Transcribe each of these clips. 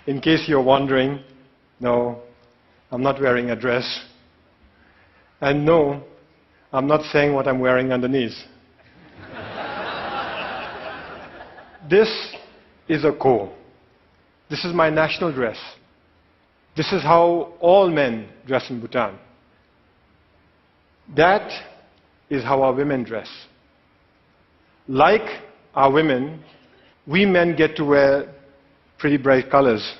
In case you're wondering, no, I'm not wearing a dress. And no, I'm not saying what I'm wearing underneath. This is a ko. This is my national dress. This is how all men dress in Bhutan. That is how our women dress. Like our women, we men get to wear pretty bright colors.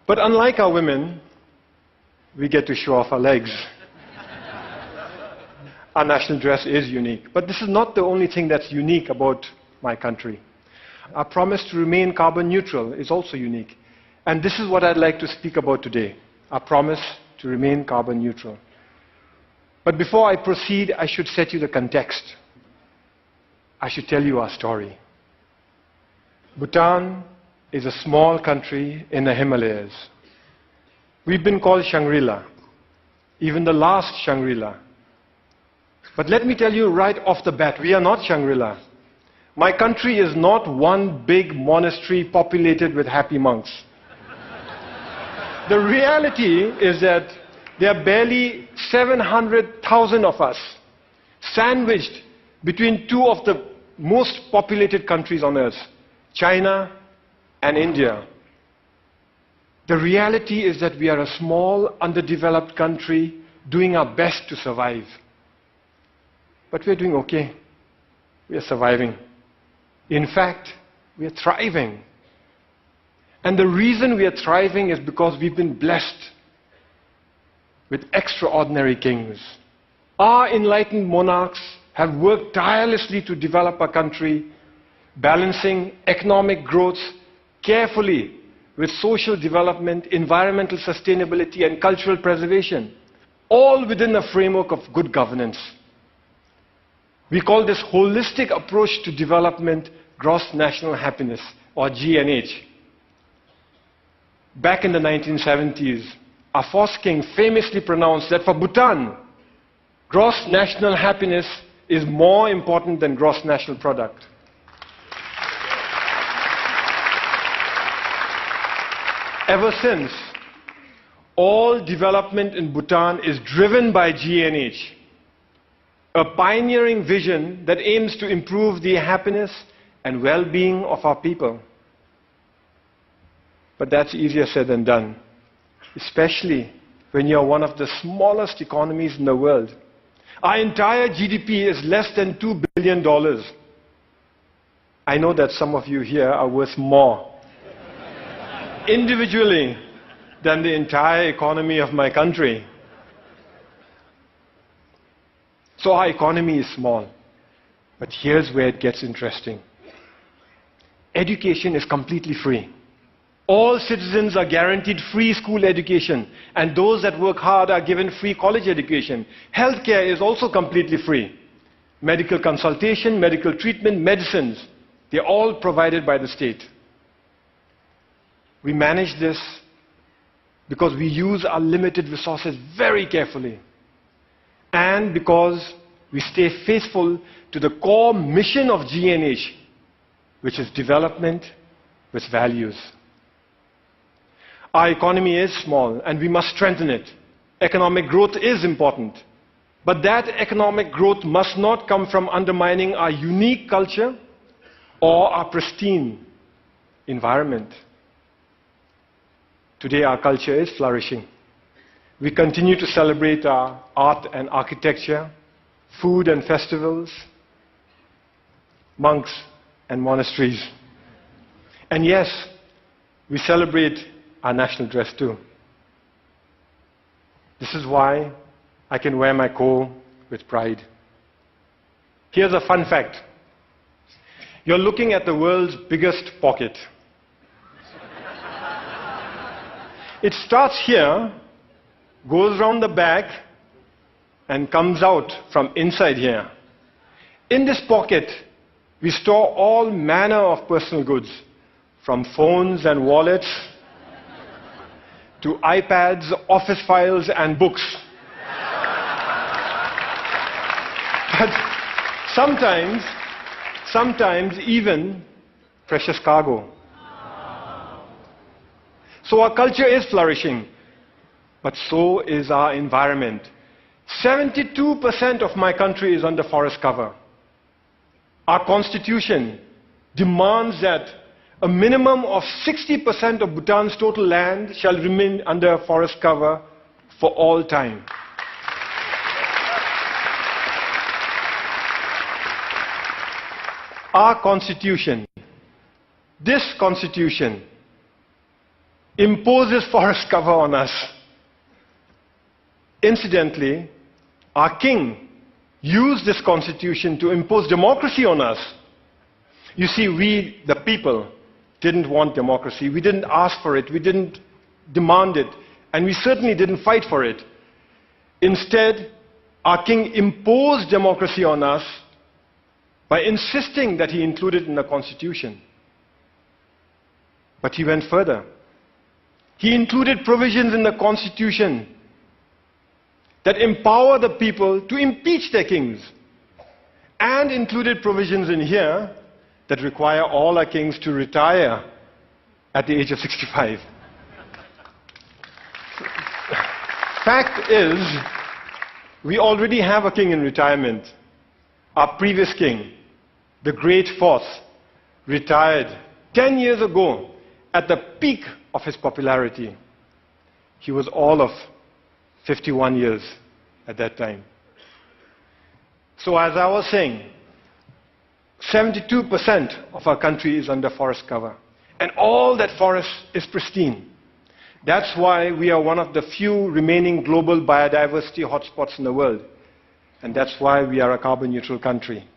But unlike our women, we get to show off our legs. Our national dress is unique. But this is not the only thing that's unique about my country. Our promise to remain carbon neutral is also unique. And this is what I'd like to speak about today. Our promise to remain carbon neutral. But before I proceed, I should set you the context. I should tell you our story. Bhutan is a small country in the Himalayas. We've been called Shangri-La, even the last Shangri-La. But let me tell you right off the bat, we are not Shangri-La. My country is not one big monastery populated with happy monks. The reality is that there are barely 700,000 of us, sandwiched between two of the most populated countries on earth, China and India. The reality is that we are a small, underdeveloped country doing our best to survive. But we are doing okay. We are surviving. In fact, we are thriving. And the reason we are thriving is because we've been blessed with extraordinary kings. Our enlightened monarchs have worked tirelessly to develop our country, balancing economic growth carefully with social development, environmental sustainability, and cultural preservation, all within a framework of good governance. We call this holistic approach to development gross national happiness, or GNH. Back in the 1970s, our first king famously pronounced that for Bhutan, gross national happiness is more important than gross national product. Ever since, all development in Bhutan is driven by GNH, a pioneering vision that aims to improve the happiness and well-being of our people. But that's easier said than done, especially when you're one of the smallest economies in the world. Our entire GDP is less than $2 billion. I know that some of you here are worth more individually than the entire economy of my country. So our economy is small. But here's where it gets interesting. Education is completely free. All citizens are guaranteed free school education, and those that work hard are given free college education. Healthcare is also completely free. Medical consultation, medical treatment, medicines, they're all provided by the state. We manage this because we use our limited resources very carefully, and because we stay faithful to the core mission of GNH, which is development with values. Our economy is small, and we must strengthen it. Economic growth is important. But that economic growth must not come from undermining our unique culture or our pristine environment. Today, our culture is flourishing. We continue to celebrate our art and architecture, food and festivals, monks and monasteries. And yes, we celebrate our national dress too. This is why I can wear my ko with pride. Here's a fun fact. You're looking at the world's biggest pocket. It starts here, goes round the back, and comes out from inside here. In this pocket, we store all manner of personal goods, from phones and wallets to iPads, office files, and books. But sometimes even precious cargo. So our culture is flourishing, but so is our environment. 72% of my country is under forest cover. Our constitution demands that a minimum of 60% of Bhutan's total land shall remain under forest cover for all time. Our constitution, this constitution, imposes forest cover on us. Incidentally, our king used this constitution to impose democracy on us. You see, we, the people, didn't want democracy. We didn't ask for it. We didn't demand it. And we certainly didn't fight for it. Instead, our king imposed democracy on us by insisting that he include it in the constitution. But he went further. He included provisions in the constitution that empower the people to impeach their kings, and included provisions in here that require all our kings to retire at the age of 65. Fact is, we already have a king in retirement. Our previous king, the Great Fourth, retired 10 years ago at the peak of his popularity. He was all of 51 years at that time. So as I was saying, 72% of our country is under forest cover. And all that forest is pristine. That's why we are one of the few remaining global biodiversity hotspots in the world. And that's why we are a carbon neutral country.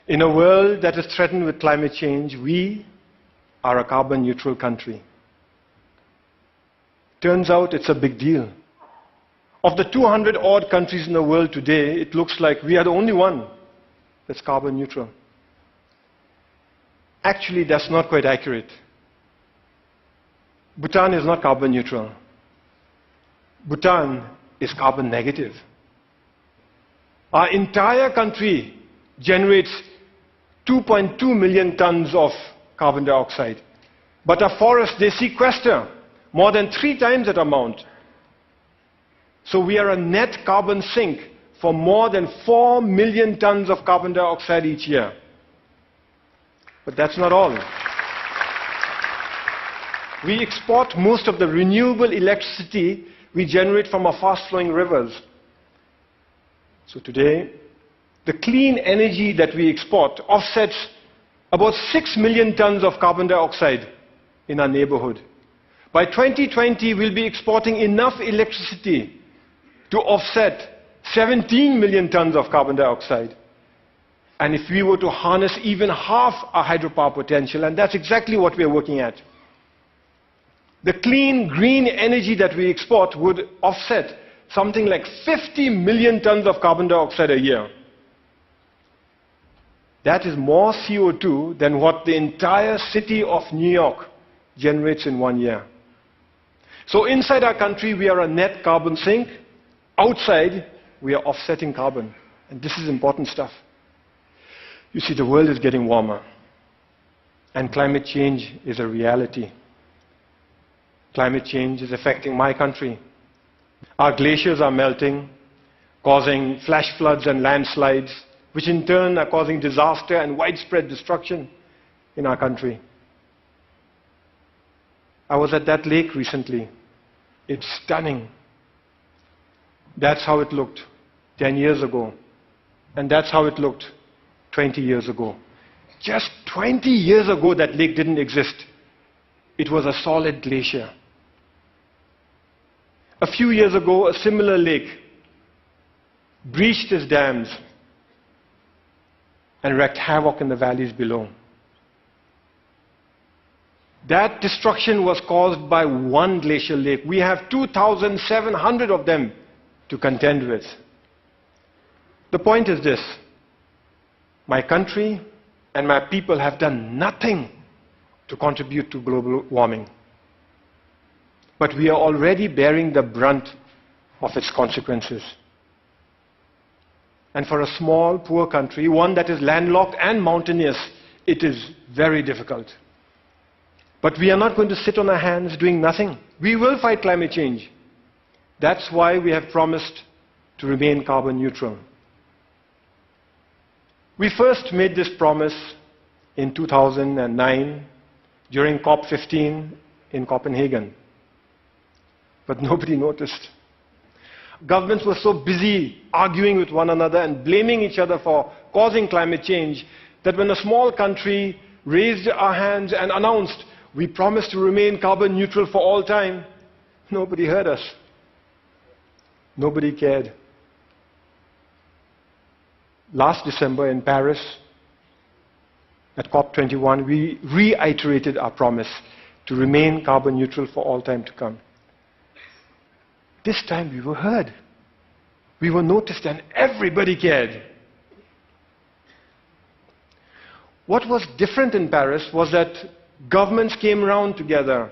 In a world that is threatened with climate change, we are a carbon neutral country. Turns out it's a big deal. Of the 200 odd countries in the world today, it looks like we are the only one that's carbon neutral. Actually, that's not quite accurate. Bhutan is not carbon neutral. Bhutan is carbon negative. Our entire country generates 2.2 million tons of carbon dioxide. But our forests, they sequester more than 3 times that amount. So we are a net carbon sink for more than 4 million tons of carbon dioxide each year. But that's not all. We export most of the renewable electricity we generate from our fast-flowing rivers. So today, the clean energy that we export offsets about 6 million tons of carbon dioxide in our neighborhood. By 2020, we'll be exporting enough electricity to offset 17 million tons of carbon dioxide. And if we were to harness even half our hydropower potential, and that's exactly what we're working at, the clean, green energy that we export would offset something like 50 million tons of carbon dioxide a year. That is more CO2 than what the entire city of New York generates in 1 year. So inside our country, we are a net carbon sink. Outside, we are offsetting carbon. And this is important stuff. You see, the world is getting warmer. And climate change is a reality. Climate change is affecting my country. Our glaciers are melting, causing flash floods and landslides, which in turn are causing disaster and widespread destruction in our country. I was at that lake recently. It's stunning. That's how it looked 10 years ago. And that's how it looked 20 years ago. Just 20 years ago, that lake didn't exist. It was a solid glacier. A few years ago, a similar lake breached its dams and wreaked havoc in the valleys below. That destruction was caused by one glacial lake. We have 2,700 of them to contend with. The point is this: my country and my people have done nothing to contribute to global warming. but we are already bearing the brunt of its consequences. And for a small, poor country, one that is landlocked and mountainous, it is very difficult. But we are not going to sit on our hands doing nothing. We will fight climate change. That's why we have promised to remain carbon neutral. We first made this promise in 2009 during COP15 in Copenhagen. But nobody noticed. Governments were so busy arguing with one another and blaming each other for causing climate change that when a small country raised our hands and announced, we promise to remain carbon neutral for all time, nobody heard us. Nobody cared. Last December in Paris, at COP21, we reiterated our promise to remain carbon neutral for all time to come. This time we were heard. We were noticed and everybody cared. What was different in Paris was that governments came around together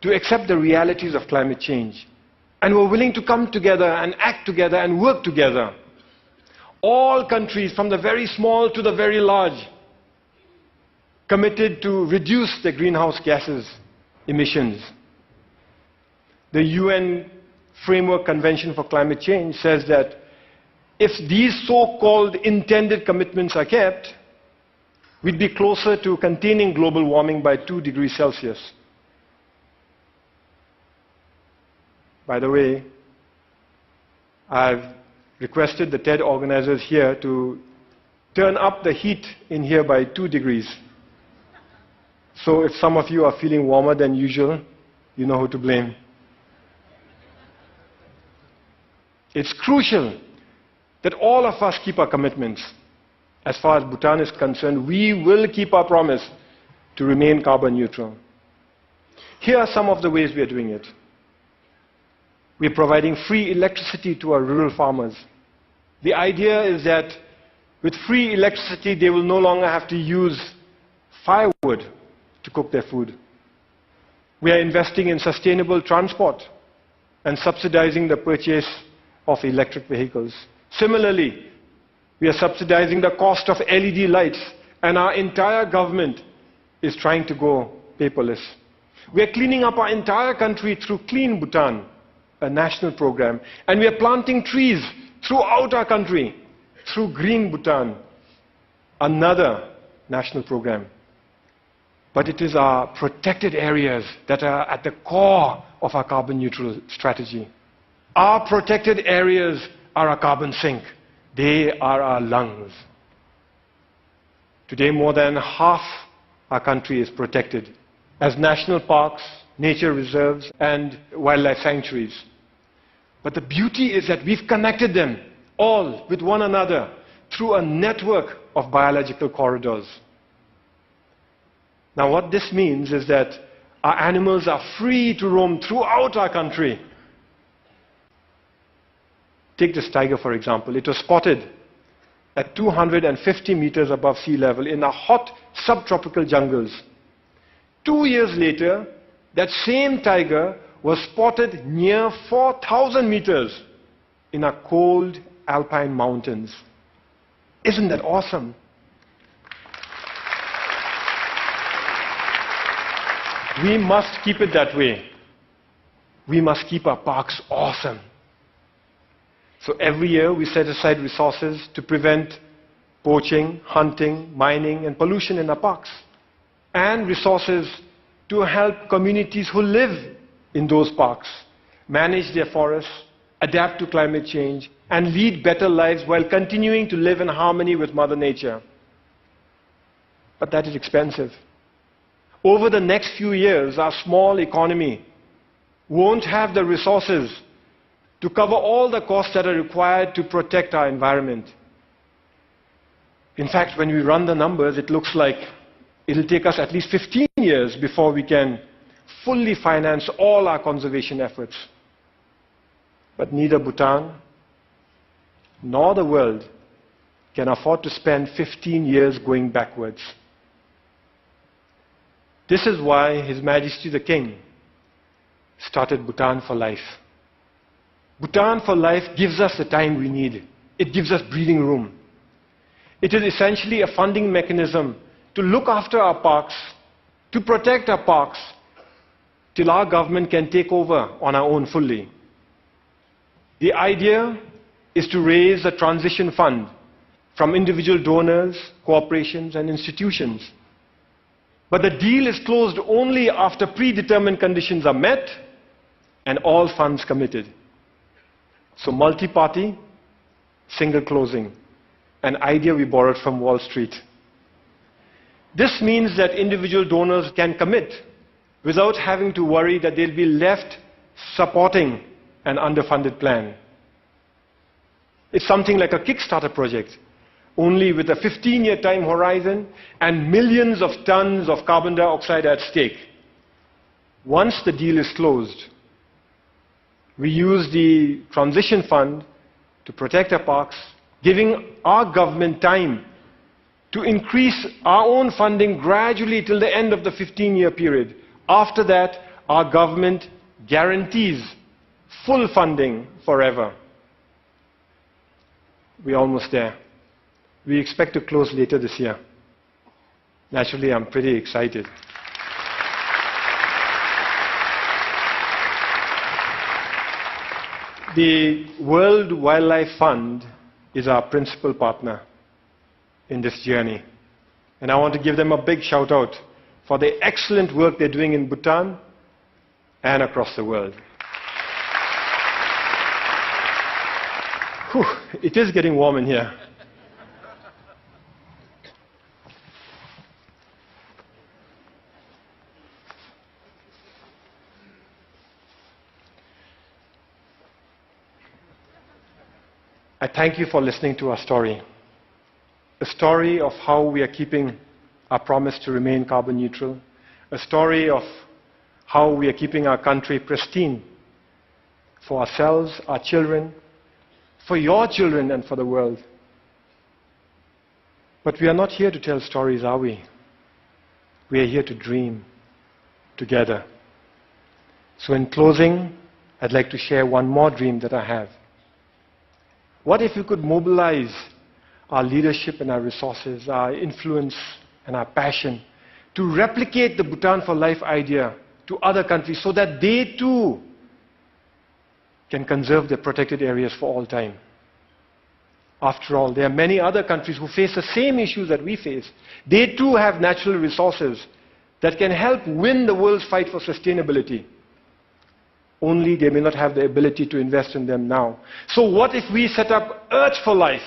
to accept the realities of climate change and were willing to come together and act together and work together. All countries, from the very small to the very large, committed to reduce the greenhouse gases emissions. The UN Framework Convention for Climate Change says that if these so-called intended commitments are kept, we'd be closer to containing global warming by 2 degrees Celsius. By the way, I've requested the TED organizers here to turn up the heat in here by 2 degrees. So if some of you are feeling warmer than usual, you know who to blame. It's crucial that all of us keep our commitments. As far as Bhutan is concerned, we will keep our promise to remain carbon neutral. Here are some of the ways we are doing it. We are providing free electricity to our rural farmers. The idea is that with free electricity, they will no longer have to use firewood to cook their food. We are investing in sustainable transport and subsidizing the purchase of electric vehicles. Similarly, we are subsidizing the cost of LED lights, and our entire government is trying to go paperless. We are cleaning up our entire country through Clean Bhutan, a national program, and we are planting trees throughout our country through Green Bhutan, another national program. But it is our protected areas that are at the core of our carbon neutral strategy. Our protected areas are our carbon sink. They are our lungs. Today, more than half our country is protected as national parks, nature reserves, and wildlife sanctuaries. But the beauty is that we've connected them all with one another through a network of biological corridors. Now, what this means is that our animals are free to roam throughout our country. Take this tiger, for example. It was spotted at 250 meters above sea level in the hot subtropical jungles. 2 years later, that same tiger was spotted near 4,000 meters in our cold alpine mountains. Isn't that awesome? We must keep it that way. We must keep our parks awesome. So every year we set aside resources to prevent poaching, hunting, mining, and pollution in our parks. And resources to help communities who live in those parks manage their forests, adapt to climate change, and lead better lives while continuing to live in harmony with Mother Nature. But that is expensive. Over the next few years, our small economy won't have the resources to cover all the costs that are required to protect our environment. In fact, when we run the numbers, it looks like it'll take us at least 15 years before we can fully finance all our conservation efforts. But neither Bhutan nor the world can afford to spend 15 years going backwards. This is why His Majesty the King started Bhutan for Life. Bhutan for Life gives us the time we need. It gives us breathing room. It is essentially a funding mechanism to look after our parks, to protect our parks, till our government can take over on our own fully. The idea is to raise a transition fund from individual donors, corporations, and institutions. But the deal is closed only after predetermined conditions are met and all funds committed. So multi-party, single closing, an idea we borrowed from Wall Street. This means that individual donors can commit without having to worry that they'll be left supporting an underfunded plan. It's something like a Kickstarter project, only with a 15-year time horizon and millions of tons of carbon dioxide at stake. Once the deal is closed, we use the transition fund to protect our parks, giving our government time to increase our own funding gradually till the end of the 15-year period. After that, our government guarantees full funding forever. We're almost there. We expect to close later this year. Naturally, I'm pretty excited. The World Wildlife Fund is our principal partner in this journey. And I want to give them a big shout out for the excellent work they're doing in Bhutan and across the world. Whew, it is getting warm in here. I thank you for listening to our story. A story of how we are keeping our promise to remain carbon neutral. A story of how we are keeping our country pristine for ourselves, our children, for your children, and for the world. But we are not here to tell stories, are we? We are here to dream together. So in closing, I'd like to share one more dream that I have. What if we could mobilize our leadership and our resources, our influence and our passion to replicate the Bhutan for Life idea to other countries so that they too can conserve their protected areas for all time? After all, there are many other countries who face the same issues that we face. They too have natural resources that can help win the world's fight for sustainability. Only they may not have the ability to invest in them now. So what if we set up Earth for Life,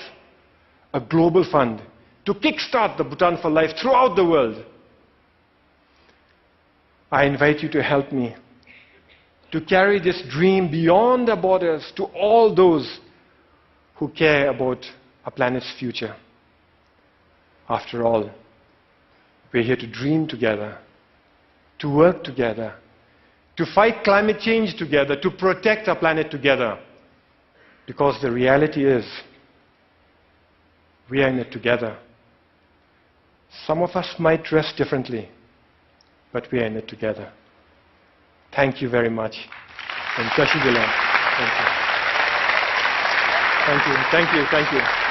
a global fund, to kickstart the Bhutan for Life throughout the world? I invite you to help me to carry this dream beyond the borders to all those who care about our planet's future. After all, we're here to dream together, to work together, to fight climate change together, to protect our planet together. Because the reality is, we are in it together. Some of us might dress differently, but we are in it together. Thank you very much. And Kashi Dilan. Thank you. Thank you. Thank you. Thank you.